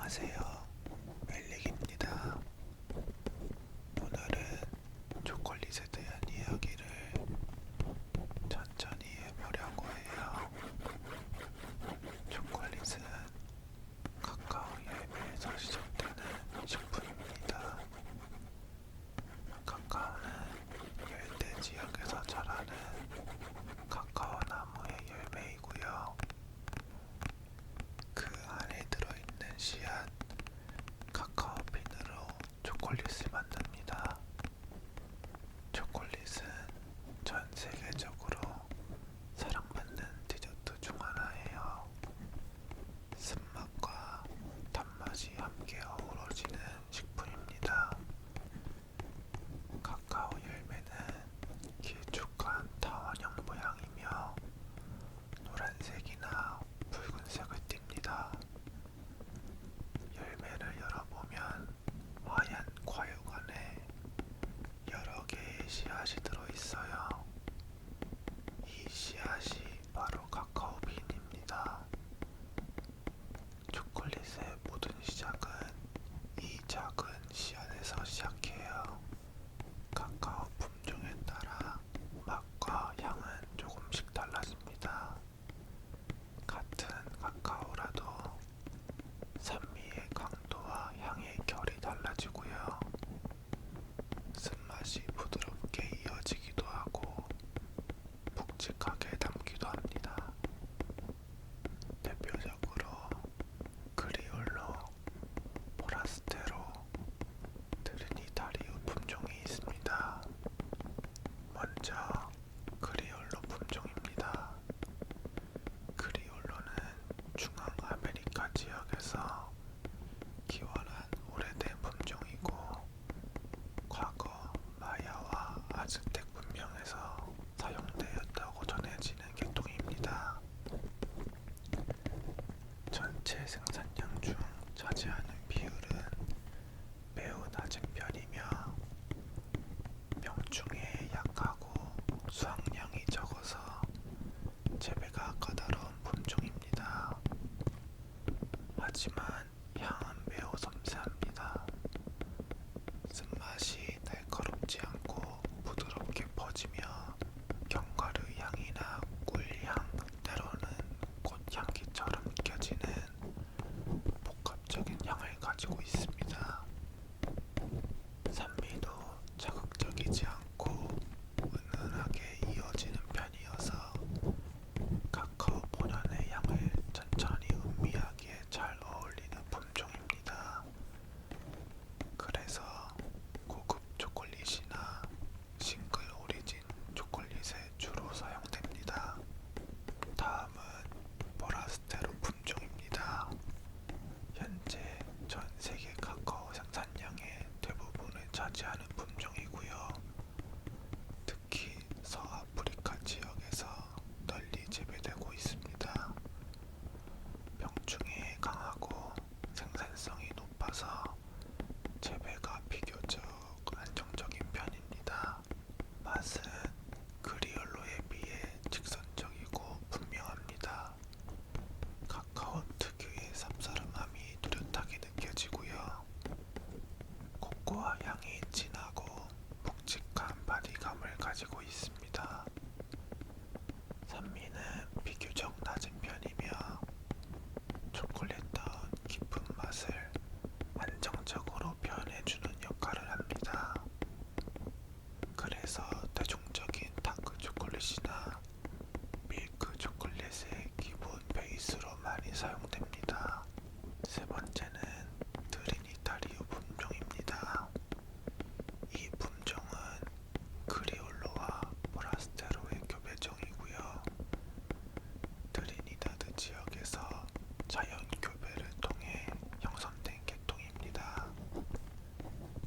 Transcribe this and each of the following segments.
안녕하세요. 멜릭입니다. 오늘은 초콜릿에 대한 이야기를 천천히 해보려고 해요. 초콜릿은 카카오 열매에서 시작되는 식품입니다. 카카오는 열대 지역에서 자라는 카카오 나무의 열매이고요. 그 안에 들어있는 씨앗, 카카오빈으로 초콜릿을 만듭니다. 초콜릿은 전 세계적으로 사랑받는 디저트 중 하나예요. 쓴맛과 단맛이 함께 어우러지는 식품입니다. 카카오 열매는 길쭉한 타원형 모양이며 노란색이나 붉은색을 띱니다. 열매를 열어보면 하얀 과육 안에 여러 개의 씨앗이 들어있어요. 이 씨앗이 바로 카카오빈입니다. 초콜릿의 모든 시작은 이 작은 씨앗에서 시작해요. 카카오 품종에 따라 맛과 향은 조금씩 달라집니다. 같은 카카오라도 산미의 강도와 향의 결이 달라지고요. 쓴맛이 부드럽게 이어지기도 하고 묵직하게 담기도 합니다. 대표적으로 크리올로, 포라스테로, 트리니다리우 품종이 있습니다. 먼저 크리올로 품종입니다. 크리올로는 중앙아메리카 지역에서 기원한 오래된 품종이고 과거 마야와 아즈텍 문명에서 사용되었다고 전해지는 계통입니다. 전체 생산량 중 차지하는 비율은 매우 낮은 편이며 병충해에 약하고 수확량이 적어서 재배가 까다로운 품종입니다. 하지만 향은 매우 섬세합니다. 쓴맛이 날카롭지 않고 부드럽게 퍼지며 견과류 향이나 꿀향, 때로는 꽃향기처럼 느껴지는 복합적인 향을 가지고 있습니다. 산미도 자극적이지 않고 은은하게 이어지는 편이어서 카카오 본연의 향을 천천히 음미하기에 잘 어울리는 품종입니다. 그래서 고급 초콜릿이나 싱글 오리진 초콜릿에 주로 사용됩니다. 다음은 포라스테로 품종입니다. 현재 전 세계 카카오 생산량의 대부분을 차지하는 품종이고요. 특히 서아프리카 지역에서 널리 재배되고 있습니다. 병충해에 강하고 생산성이 높아서 재배가 비교적 안정적인 편입니다. 맛은 크리올로에 비해 직선적이고 분명합니다. 카카오 특유의 쌉싸름함이 뚜렷하게 느껴지고요. 코코아 향이 진하고 묵직한 바디감을 가지고 있습니다. 산미는 비교적 낮은 편이며 초콜릿다운 깊은 맛을 안정적으로 표현해주는 역할을 합니다. 그래서 대중적인 다크 초콜릿이나 밀크 초콜릿의 기본 베이스로 많이 사용됩니다. 세 번째는 트리니다리우 품종입니다. 이 품종은 크리올로와 포라스테로의 교배종이고요. 트리니다드 지역에서 자연 교배를 통해 형성된 계통입니다.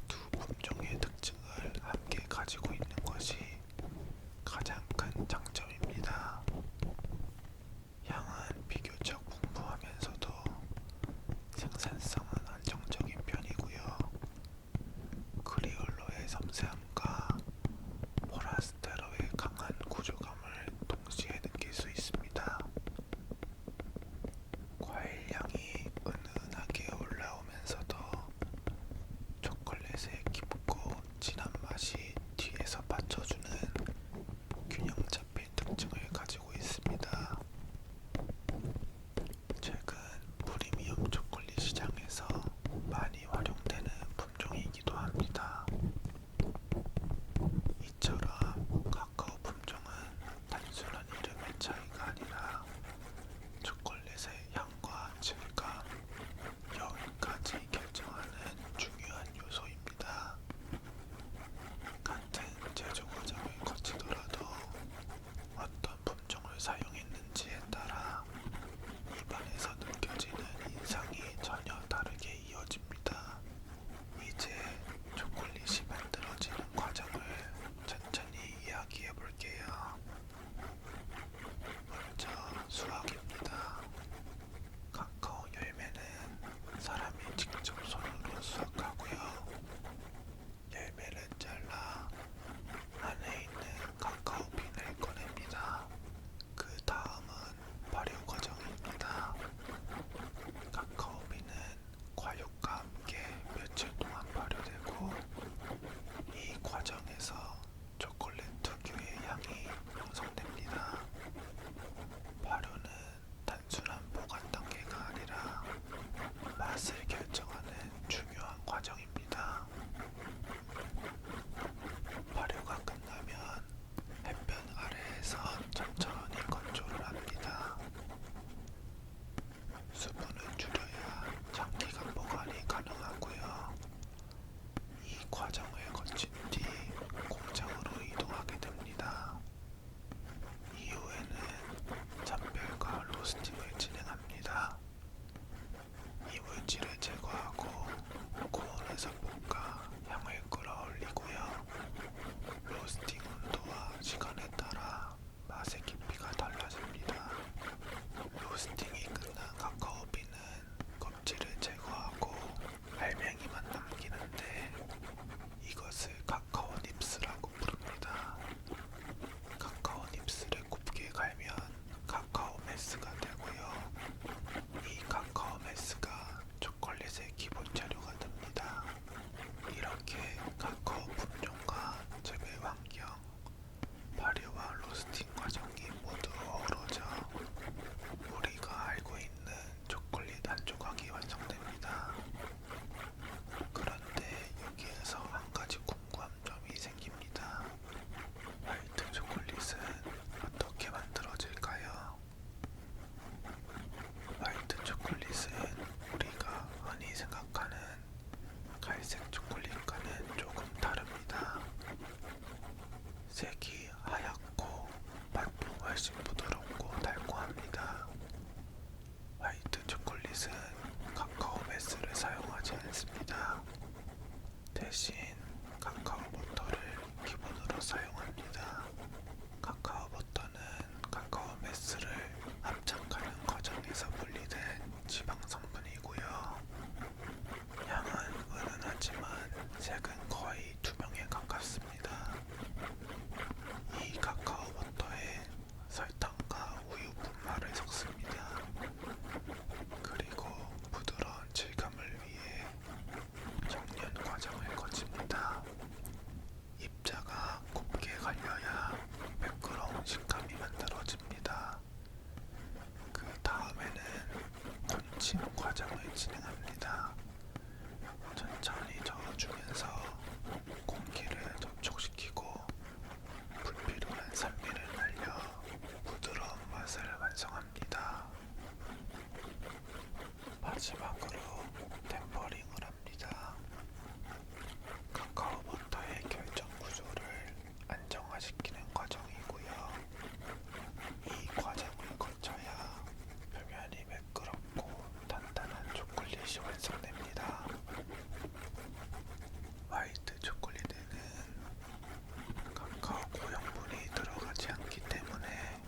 두 품종의 특징을 함께 가지고 있는 것이 가장 큰 장점입니다. 향은 비교적 풍부하면서도 생산성은 안정적인 편이고요. 크리올로의 섬세함과 포라스테로의 강한 구조감을 동시에 느낄 수 있습니다. 과일 향이 은은하게 올라오는 질감을 위해 정년 과정을 거칩니다. 입자가 곱게 갈려야 매끄러운 식감이 만들어집니다. 그 다음에는 건침 과정을 진행합니다. 천천히 저어주면서 공기를 접촉시키고 불필요한 산미를 날려 부드러운 맛을 완성합니다. 마지막으로 템퍼링을 합니다. 카카오 버터의 결정 구조를 안정화시키는 과정이고요. 이 과정을 거쳐야 표면이 매끄럽고 단단한 초콜릿이 완성됩니다. 화이트 초콜릿에는 카카오 고형분이 들어가지 않기 때문에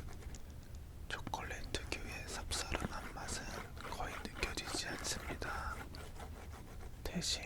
초콜릿 특유의 쌉싸름한 맛은 거의 느껴지지 않습니다. 대신